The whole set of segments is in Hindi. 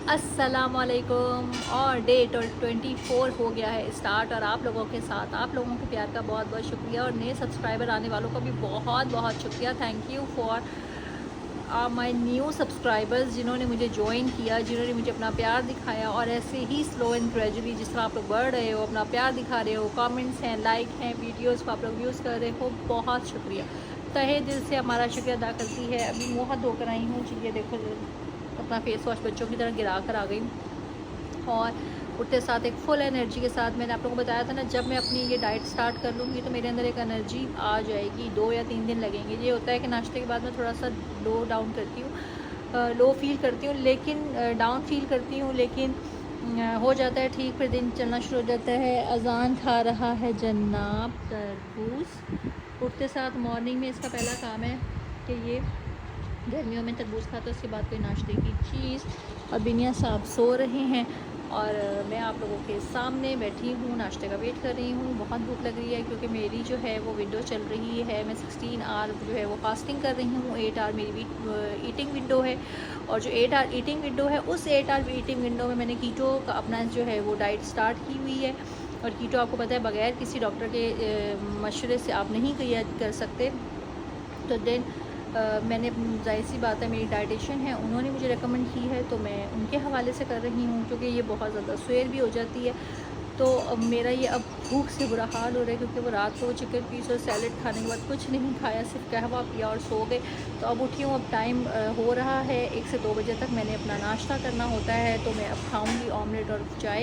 अस्सलामुअलैकुम। और डे 24 हो गया है स्टार्ट, और आप लोगों के साथ आप लोगों के प्यार का बहुत बहुत शुक्रिया, और नए सब्सक्राइबर आने वालों का भी बहुत बहुत शुक्रिया। Thank you for my new subscribers, जिन्होंने मुझे ज्वाइन किया, जिन्होंने मुझे अपना प्यार दिखाया, और ऐसे ही स्लो एंड ग्रेजुअली जिस तरह आप लोग बढ़ रहे हो, अपना प्यार दिखा रहे हो, कमेंट्स हैं, लाइक हैं, वीडियोस को आप लोग व्यूज़ कर रहे हो, बहुत शुक्रिया। तहे दिल से हमारा शुक्रिया अदा करती है। अभी मुँह हाथ धोकर आई हूँ, चलिए देखो अपना फेस वॉश बच्चों की तरह गिरा कर आ गई, और उठते साथ एक फुल एनर्जी के साथ, मैंने आप लोगों को बताया था ना, जब मैं अपनी ये डाइट स्टार्ट कर लूँगी तो मेरे अंदर एक एनर्जी आ जाएगी। 2 या 3 दिन लगेंगे। ये होता है कि नाश्ते के बाद मैं थोड़ा सा लो डाउन करती हूँ, लो फील करती हूँ, लेकिन डाउन फील करती हूँ, लेकिन हो जाता है ठीक, फिर दिन चलना शुरू हो जाता है। अजान खा रहा है जनाब तरबूज। उठते साथ मॉर्निंग में इसका पहला काम है कि ये गर्मियों में तरबूज खाता, उसके बाद कोई नाश्ते की चीज़। और बिनिया साहब सो रहे हैं, और मैं आप लोगों के सामने बैठी हूँ, नाश्ते का वेट कर रही हूँ। बहुत भूख लग रही है क्योंकि मेरी जो है वो विंडो चल रही है। मैं 16 आवर जो है वो फास्टिंग कर रही हूँ। 8 आवर मेरी ईटिंग विंडो है, और जो 8 आवर ईटिंग विंडो है, उस 8 आवर ईटिंग विंडो में मैंने कीटो का अपना जो है वो डाइट स्टार्ट की हुई है। और कीटो आपको पता है बग़ैर किसी डॉक्टर के मशवरे से आप नहीं कर सकते। तो देन मैंने, जाहिर सी बात है, मेरी डाइटिशियन है, उन्होंने मुझे रेकमेंड की है, तो मैं उनके हवाले से कर रही हूँ, क्योंकि ये बहुत ज़्यादा सवेर भी हो जाती है। तो अब मेरा ये अब भूख से बुरा हाल हो रहा है, क्योंकि वो रात को चिकन पीस और सैलेड खाने के बाद कुछ नहीं खाया, सिर्फ कहवा पिया और सो गए। तो अब उठी हूँ, अब टाइम हो रहा है 1 से 2 बजे तक मैंने अपना नाश्ता करना होता है। तो मैं अब खाऊँगी ऑमलेट और चाय,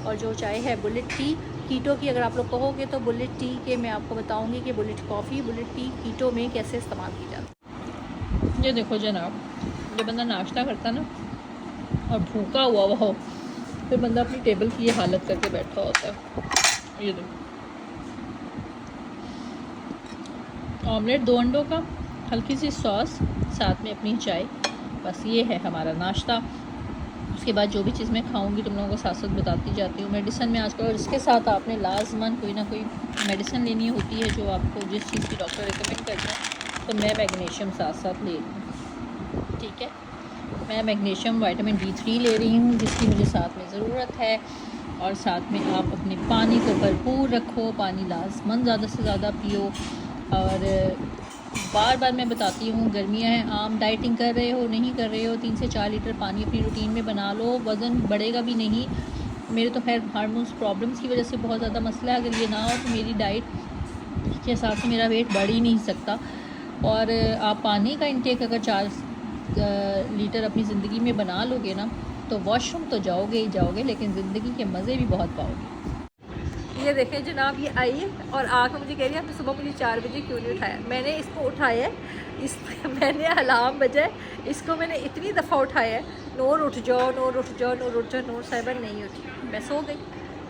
और जो चाय है बुलेट टी कीटो की। अगर आप लोग कहोगे तो बुलेट टी के मैं आपको बताऊँगी कि बुलेट कॉफ़ी, बुलेट टी कीटो में कैसे इस्तेमाल की जाती है। ये देखो जनाब, जब बंदा नाश्ता करता ना और भूखा हुआ हो, फिर बंदा अपनी टेबल की ये हालत करके बैठा होता है। ये देखो, ऑमलेट 2 अंडों का, हल्की सी सॉस, साथ में अपनी चाय, बस ये है हमारा नाश्ता। उसके बाद जो भी चीज़ मैं खाऊंगी तुम लोगों को साथ साथ बताती जाती हूँ। मेडिसिन में आजकल, और इसके साथ आपने लाजमन कोई ना कोई मेडिसिन लेनी होती है, जो आपको जिस चीज़ की डॉक्टर रिकमेंड करते हैं। तो मैं मैग्नीशियम साथ साथ ले रही हूँ, ठीक है। मैं मैग्नीशियम विटामिन D3 ले रही हूँ, जिसकी मुझे साथ में ज़रूरत है। और साथ में आप अपने पानी को भरपूर रखो, पानी लाजमन ज़्यादा से ज़्यादा पियो। और बार बार मैं बताती हूँ, गर्मियाँ हैं, आम डाइटिंग कर रहे हो नहीं कर रहे हो, 3 से 4 लीटर पानी अपनी रूटीन में बना लो, वज़न बढ़ेगा भी नहीं। मेरे तो खैर हार्मोन्स प्रॉब्लम्स की वजह से बहुत ज़्यादा मसला है, अगर ये ना हो तो मेरी डाइट के हिसाब से मेरा वेट बढ़ ही नहीं सकता। और आप पानी का इंटेक अगर 4 लीटर अपनी ज़िंदगी में बना लोगे ना, तो वॉशरूम तो जाओगे ही जाओगे, लेकिन ज़िंदगी के मज़े भी बहुत पाओगे। ये देखें जनाब, ये आई है और आके मुझे कह रही है आपने सुबह मुझे 4 बजे क्यों नहीं उठाया। मैंने इसको उठाया है, इस मैंने अलार्म बजाए, इसको मैंने इतनी दफ़ा उठाया है, नूर उठ जाओ, नूर उठ जाओ, नूर उठ जाओ, नूर साहिबा नहीं उठी, मैं सो गई।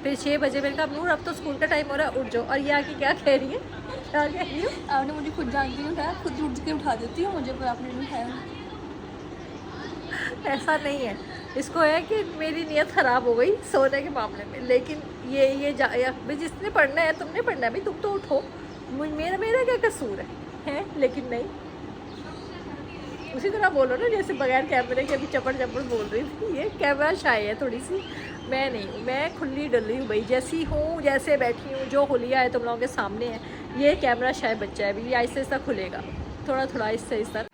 फिर 6 बजे मैंने कहा नूर अब तो स्कूल का टाइम हो रहा है, उठ जाओ। और ये आके क्या कह रही है, क्या कह रही हूँ, आपने मुझे खुद जानती नहीं उठाया, खुद उठ के उठा देती हूँ मुझे, पर आपने नहीं उठाया। ऐसा नहीं है, इसको है कि मेरी नीयत ख़राब हो गई सोने के मामले में। लेकिन ये भाई जिसने पढ़ना है तुमने पढ़ना है भाई, तुम तो उठो, मेरा मेरा क्या कसूर है? लेकिन नहीं, उसी तरह बोलो ना जैसे बगैर कैमरे के अभी चपड़ चपड़ बोल रही थी। ये कैमरा शाय है थोड़ी सी, मैं नहीं हूँ, मैं खुली डली हूँ भाई, जैसी हूँ, जैसे बैठी हूँ, जो हुलिया है तुम लोगों के सामने है। ये कैमरा शाय बच्चा है, अभी ये आहिस्ता आहिस्ता खुलेगा, थोड़ा थोड़ा आहिस्ता आहिस्ता।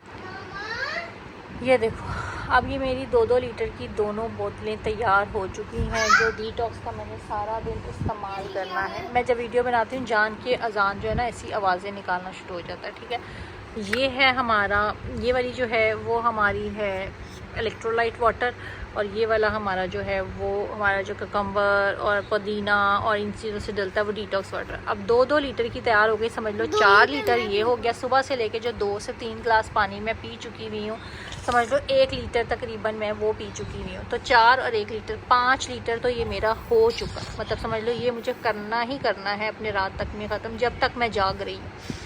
ये देखो, अब ये मेरी 2-2 लीटर की दोनों बोतलें तैयार हो चुकी हैं, जो डिटॉक्स का मैंने सारा दिन इस्तेमाल करना है। मैं जब वीडियो बनाती हूँ जान के अजान जो है ना ऐसी आवाज़ें निकालना शुरू हो जाता है, ठीक है। ये है हमारा, ये वाली जो है वो हमारी है इलेक्ट्रोलाइट वाटर, और ये वाला हमारा जो है वो हमारा जो ककम्बर और पुदीना और इन चीज़ों से डलता है वो डिटॉक्स वाटर। अब 2-2 लीटर की तैयार हो गई, समझ लो 4 लीटर ये हो गया। सुबह से लेके जो 2 से 3 गिलास पानी मैं पी चुकी हुई हूँ, समझ लो 1 लीटर तकरीबन मैं वो पी चुकी हुई हूँ। तो 4 और 1 लीटर 5 लीटर तो ये मेरा हो चुका, मतलब समझ लो ये मुझे करना ही करना है अपने रात तक में ख़त्म, जब तक मैं जाग रही हूँ।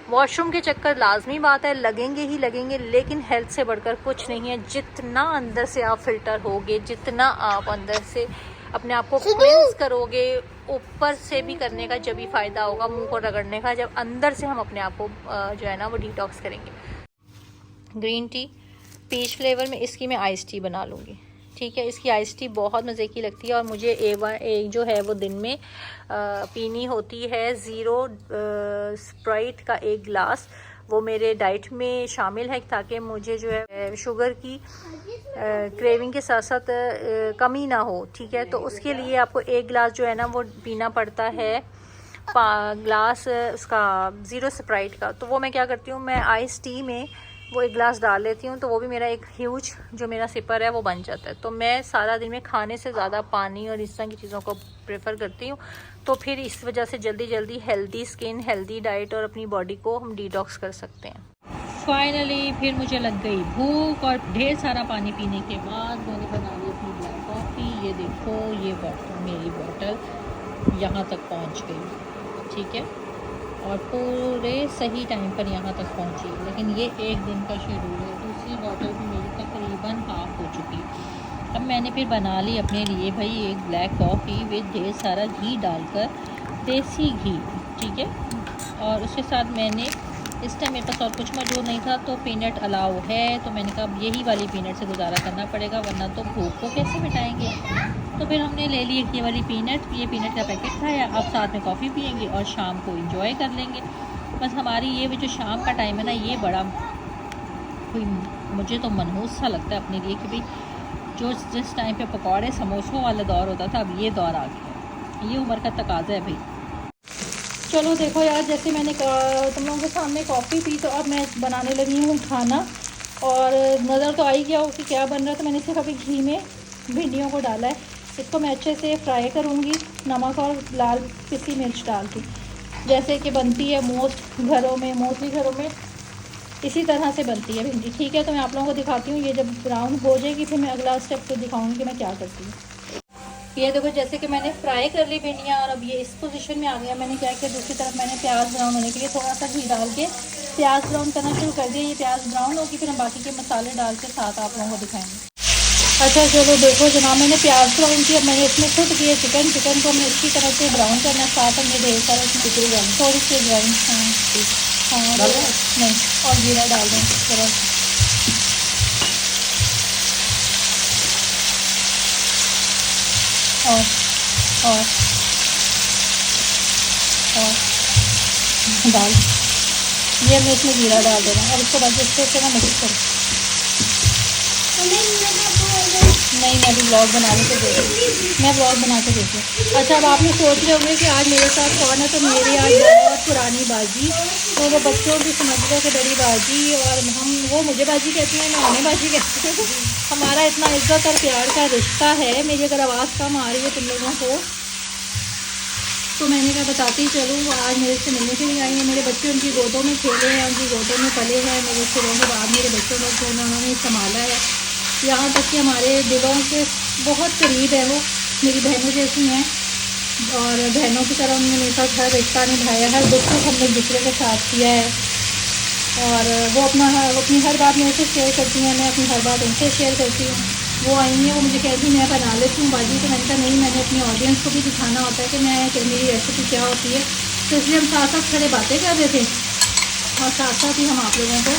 वॉशरूम के चक्कर लाजमी बात है, लगेंगे ही लगेंगे, लेकिन हेल्थ से बढ़कर कुछ नहीं है। जितना अंदर से आप फिल्टर होगे, जितना आप अंदर से अपने आप को क्लींस करोगे, ऊपर से भी करने का जब भी फ़ायदा होगा, मुंह को रगड़ने का, जब अंदर से हम अपने आप को जो है ना वो डिटॉक्स करेंगे। ग्रीन टी पीच फ्लेवर में, इसकी मैं आइस टी बना लूँगी, ठीक है। इसकी आइस टी बहुत मज़े की लगती है और मुझे एक जो है वो दिन में पीनी होती है। 0 स्प्राइट का 1 गिलास वो मेरे डाइट में शामिल है, ताकि मुझे जो है शुगर की क्रेविंग के साथ साथ कमी ना हो। ठीक है, तो उसके लिए आपको 1 गिलास जो है ना वो पीना पड़ता है, ग्लास उसका 0 स्प्राइट का। तो वो मैं क्या करती हूँ, मैं आइस टी में वो 1 गिलास डाल लेती हूँ, तो वो भी मेरा एक ह्यूज जो मेरा सिपर है वो बन जाता है। तो मैं सारा दिन में खाने से ज़्यादा पानी और इस तरह की चीज़ों को प्रेफर करती हूँ। तो फिर इस वजह से जल्दी जल्दी हेल्दी स्किन, हेल्दी डाइट और अपनी बॉडी को हम डिटॉक्स कर सकते हैं। फाइनली फिर मुझे लग गई भूख और ढेर सारा पानी पीने के बाद मैंने बना ली अपनी ब्लैक कॉफ़ी। ये देखो, ये बॉटल, मेरी बॉटल यहाँ तक पहुँच गई। ठीक है, और पूरे सही टाइम पर यहाँ तक पहुँची। लेकिन ये एक दिन का शेड्यूल है। दूसरी बॉटल भी मेरी तकरीबन हाफ हो चुकी। अब मैंने फिर बना ली अपने लिए भाई एक ब्लैक कॉफ़ी विद ढेर सारा घी डालकर, देसी घी। ठीक है, और उसके साथ मैंने इस टाइम मेरे पास और कुछ मौजूद नहीं था, तो पीनट अलाउ है, तो मैंने कहा अब यही वाली पीनट से गुजारा करना पड़ेगा, वरना तो भूख को कैसे मिटाएंगे। तो फिर हमने ले ली ये वाली पीनट। ये पीनट का पैकेट था, या अब साथ में कॉफ़ी पियेंगे और शाम को इंजॉय कर लेंगे। बस हमारी ये जो शाम का टाइम है ना, ये बड़ा कोई मुझे तो मनहूस सा लगता है अपने लिए कि भाई जो जिस टाइम पे पकौड़े समोसों वाला दौर होता था, अब ये दौर आ गया। ये उम्र का तकाजा है भाई। चलो देखो यार, जैसे मैंने तुम लोगों के सामने कॉफ़ी पी, तो अब मैं बनाने लगी हूँ खाना। और नज़र तो आई गया हो कि क्या बन रहा है। तो मैंने सिर्फ अभी घी में भिंडियों को डाला है। इसको मैं अच्छे से फ्राई करूँगी, नमक और लाल पिसी मिर्च डाल के, जैसे कि बनती है मोस्टली घरों में इसी तरह से बनती है भिंडी। ठीक है, तो मैं आप लोगों को दिखाती हूँ। ये जब ब्राउन हो जाएगी फिर मैं अगला स्टेप तो दिखाऊँगी कि मैं क्या करती हूँ। ये देखो, जैसे कि मैंने फ्राई कर ली भिंडियाँ और अब ये इस पोजीशन में आ गया। मैंने क्या किया, दूसरी तरफ मैंने प्याज ब्राउन होने के लिए थोड़ा सा घी डाल के प्याज ब्राउन करना शुरू कर दिया। ये प्याज ब्राउन होगी, फिर हम बाकी के मसाले डाल के साथ आप लोगों को दिखाएंगे। अच्छा चलो देखो जनाब, मैंने प्याज ब्राउन किया, मैंने इसमें खुद किए चिकन को हमने इसी तरह से ब्राउन करना। साथ हमने ढेर सारा इसमें थोड़ी सी ब्राउन, हाँ नहीं, और जीरा डाल दें थोड़ा सा। और दाल, ये हमने इसमें जीरा डाल देना। और उसको बाद इससे से ना मिक्स करें। नहीं, मैं भी ब्लॉग बनाने को देखी, मैं ब्लॉग बना के देखी। अच्छा, अब आप लोग सोच रहे होंगे कि आज मेरे साथ कौन है। तो मेरी आज बहुत पुरानी बाजी, तो वो बच्चों की समझ लो कि बड़ी बाजी, और हम वो मुझे बाजी कहती हैं, मैं उन्हें बाजी कहती हूँ। हमारा इतना इज्जत और प्यार का रिश्ता है। मेरी अगर आवाज़ कम आ रही है तुम लोगों को, तो मैंने क्या बताती चलूँ, आज मेरे से मिलने के लिए आई हैं। मेरे बच्चे उनकी गोदों में खेले हैं, उनकी गोदों में पले हैं। मेरे सिरों के बाद मेरे बच्चों को उन्होंने संभाला है, यहाँ तक कि हमारे दिलों के बहुत करीब है। वो मेरी बहनों जैसी हैं और बहनों की तरह उन्होंने मेरे साथ हर रिश्ता निभाया, हर दुख सुख हमने एक दूसरे के साथ किया है। और वो अपनी हर बात मेरे से शेयर करती हैं, मैं अपनी हर बात उनसे शेयर करती हूँ। वो आई हैं, वो मुझे कहती मैं बना लेती हूँ बाजी। तो मैंने कहा नहीं, मैंने अपनी ऑडियंस को भी दिखाना होता है कि मेरी रेसिपी क्या होती है। तो इसलिए हम साथ साथ खड़े बातें कर रहे थे और साथ साथ ही हम आप लोगों को,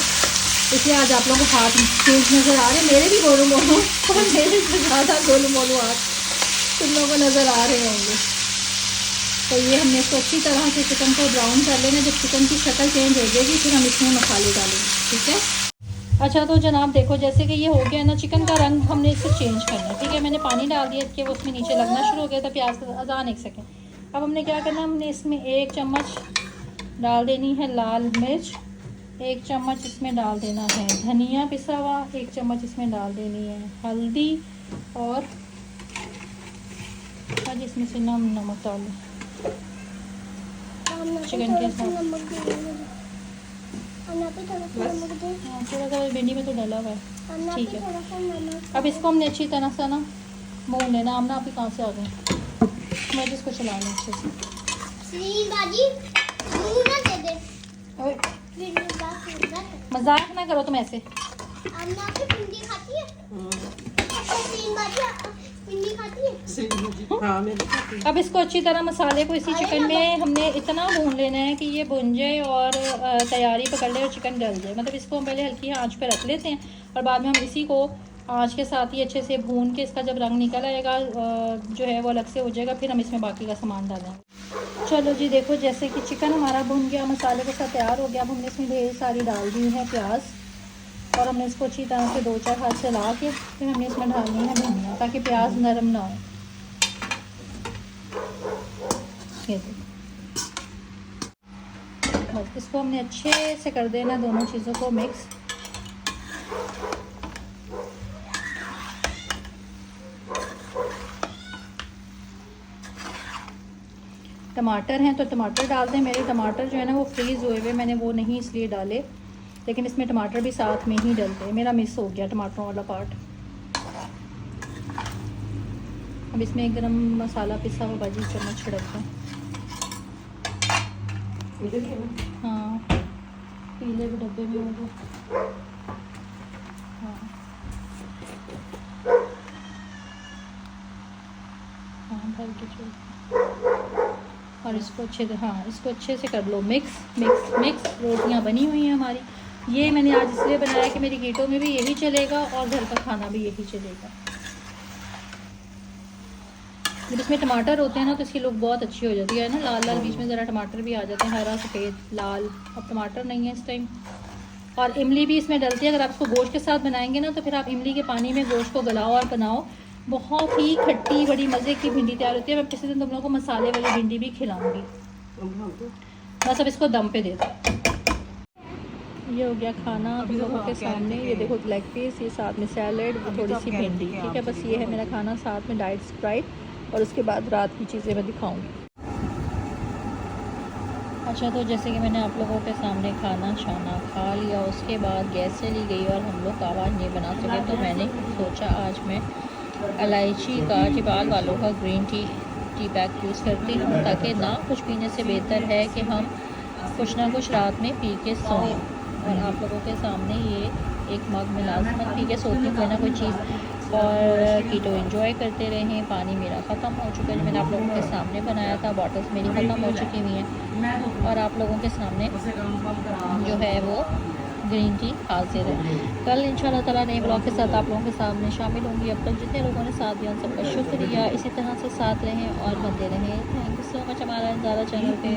इसलिए आज आप लोगों को हाथ तेज नज़र आ रहे हैं। मेरे भी गोलू मोलू और मेरे से ज़्यादा गोलू मोलू हाथ तुम लोगों को नज़र आ रहे होंगे। तो ये हमने इसको अच्छी तरह से चिकन को ब्राउन कर लेना। जब चिकन की शक्ल चेंज हो जाएगी फिर हम इसमें मसाले डालेंगे। ठीक है, अच्छा तो जनाब देखो, जैसे कि ये हो गया ना, चिकन का रंग हमने इसे चेंज करना है। ठीक है, मैंने पानी डाल दिया कि वो उसमें नीचे लगना शुरू हो गया था प्याज का। अजान 1 सेकेंड। अब हमने क्या करना, हमने इसमें 1 चम्मच डाल देनी है लाल मिर्च, 1 चम्मच इसमें डाल देना है धनिया पिसा हुआ, 1 चम्मच इसमें डाल देनी है हल्दी, और आज इसमें से नमक डाल चिकन के साथ। थोड़ा सा भिंडी में तो डाला हुआ है। ठीक है, अब इसको हमने अच्छी तरह से ना भून लेना। आमना आप ही कहाँ से आ गए, मैं जिसको चला लूँ अच्छे से। मजाक ना करो तुम ऐसे। अब इसको अच्छी तरह मसाले को इसी चिकन में हमने इतना भून लेना है कि ये भुन जाए और तैयारी पकड़ ले और चिकन गल जाए। मतलब इसको हम पहले हल्की आंच पे रख लेते हैं और बाद में हम इसी को आँच के साथ ही अच्छे से भून के इसका जब रंग निकल आएगा जो है वो अलग से हो जाएगा, फिर हम इसमें बाकी का सामान डालेंगे। चलो जी देखो, जैसे कि चिकन हमारा भुन गया, मसाले के साथ तैयार हो गया। अब हमने इसमें ढेर सारी डाल दी है प्याज, और हमने इसको अच्छी तरह से 2-4 हाथ चला के फिर हमने इसमें डालनी है धनिया, ताकि प्याज नरम ना हो। ये देखो, बस इसको हमने अच्छे से कर देना, दोनों चीज़ों को मिक्स। टमाटर हैं तो टमाटर डाल दें। मेरे टमाटर जो है ना वो फ्रीज़ हुए हुए, मैंने वो नहीं इसलिए डाले, लेकिन इसमें टमाटर भी साथ में ही डलते हैं। मेरा मिस हो गया टमाटरों वाला पार्ट। अब इसमें एक गरम मसाला पिसा हुआ भाजी चम्मच छिड़क दें। हाँ, पीले भी डब्बे में होंगे। हाँ हाँ, भर के छोड़, और इसको अच्छे से, हाँ इसको अच्छे से कर लो मिक्स मिक्स मिक्स। रोटियां बनी हुई हैं हमारी। ये मैंने आज इसलिए बनाया कि मेरी कीटों में भी यही चलेगा और घर का खाना भी यही चलेगा। जब इसमें टमाटर होते हैं ना तो इसकी लुक बहुत अच्छी हो जाती है ना, लाल लाल, बीच में ज़रा टमाटर भी आ जाते हैं, हरा सफ़ेद लाल। अब टमाटर नहीं है इस टाइम। और इमली भी इसमें डलती है। अगर आप इसको गोश्त के साथ बनाएंगे ना तो फिर आप इमली के पानी में गोश्त को गलाओ और बनाओ, बहुत ही खट्टी बड़ी मज़े की भिंडी तैयार होती है। मैं किसी दिन तुम लोगों को मसाले वाली भिंडी भी खिलाऊंगी। बस अब इसको दम पे दे दो। ये हो गया खाना आप लोगों के सामने। ये देखो लेग पीस, ये साथ में सैलेड, थोड़ी सी भिंडी, ठीक है। बस ये है मेरा खाना, साथ में डाइट स्प्राइट, और उसके बाद रात की चीज़ें मैं दिखाऊंगी। अच्छा, तो जैसे कि मैंने आप लोगों के सामने खाना शाना खा लिया, उसके बाद गैस चली गई और हम लोग आवाज़ नहीं बना सके, तो मैंने सोचा आज मैं इलायची का, टिबाल वालों का ग्रीन टी पैक यूज़ करती हूँ, ताकि ना कुछ पीने से बेहतर है कि हम कुछ ना कुछ रात में पी के सोएं। और आप लोगों के सामने ये एक मग में लाजमत पी के सोती हूँ, कोई ना कोई चीज़, और कीटो एंजॉय करते रहें। पानी मेरा ख़त्म हो चुका है, मैंने आप लोगों के सामने बनाया था, बॉटल्स मेरी ख़त्म हो चुकी हुई हैं, और आप लोगों के सामने जो है वो ग्रीन टी हाजिर है। कल इंशाल्लाह ताला नए ब्लॉग के साथ आप लोगों के सामने शामिल होंगी। अब तक जितने लोगों ने साथ दिया उन सबका शुक्रिया। इसी तरह से साथ रहें और बनते रहें। थैंक यू सो मच हमारा ज़्यादा चैनल पे।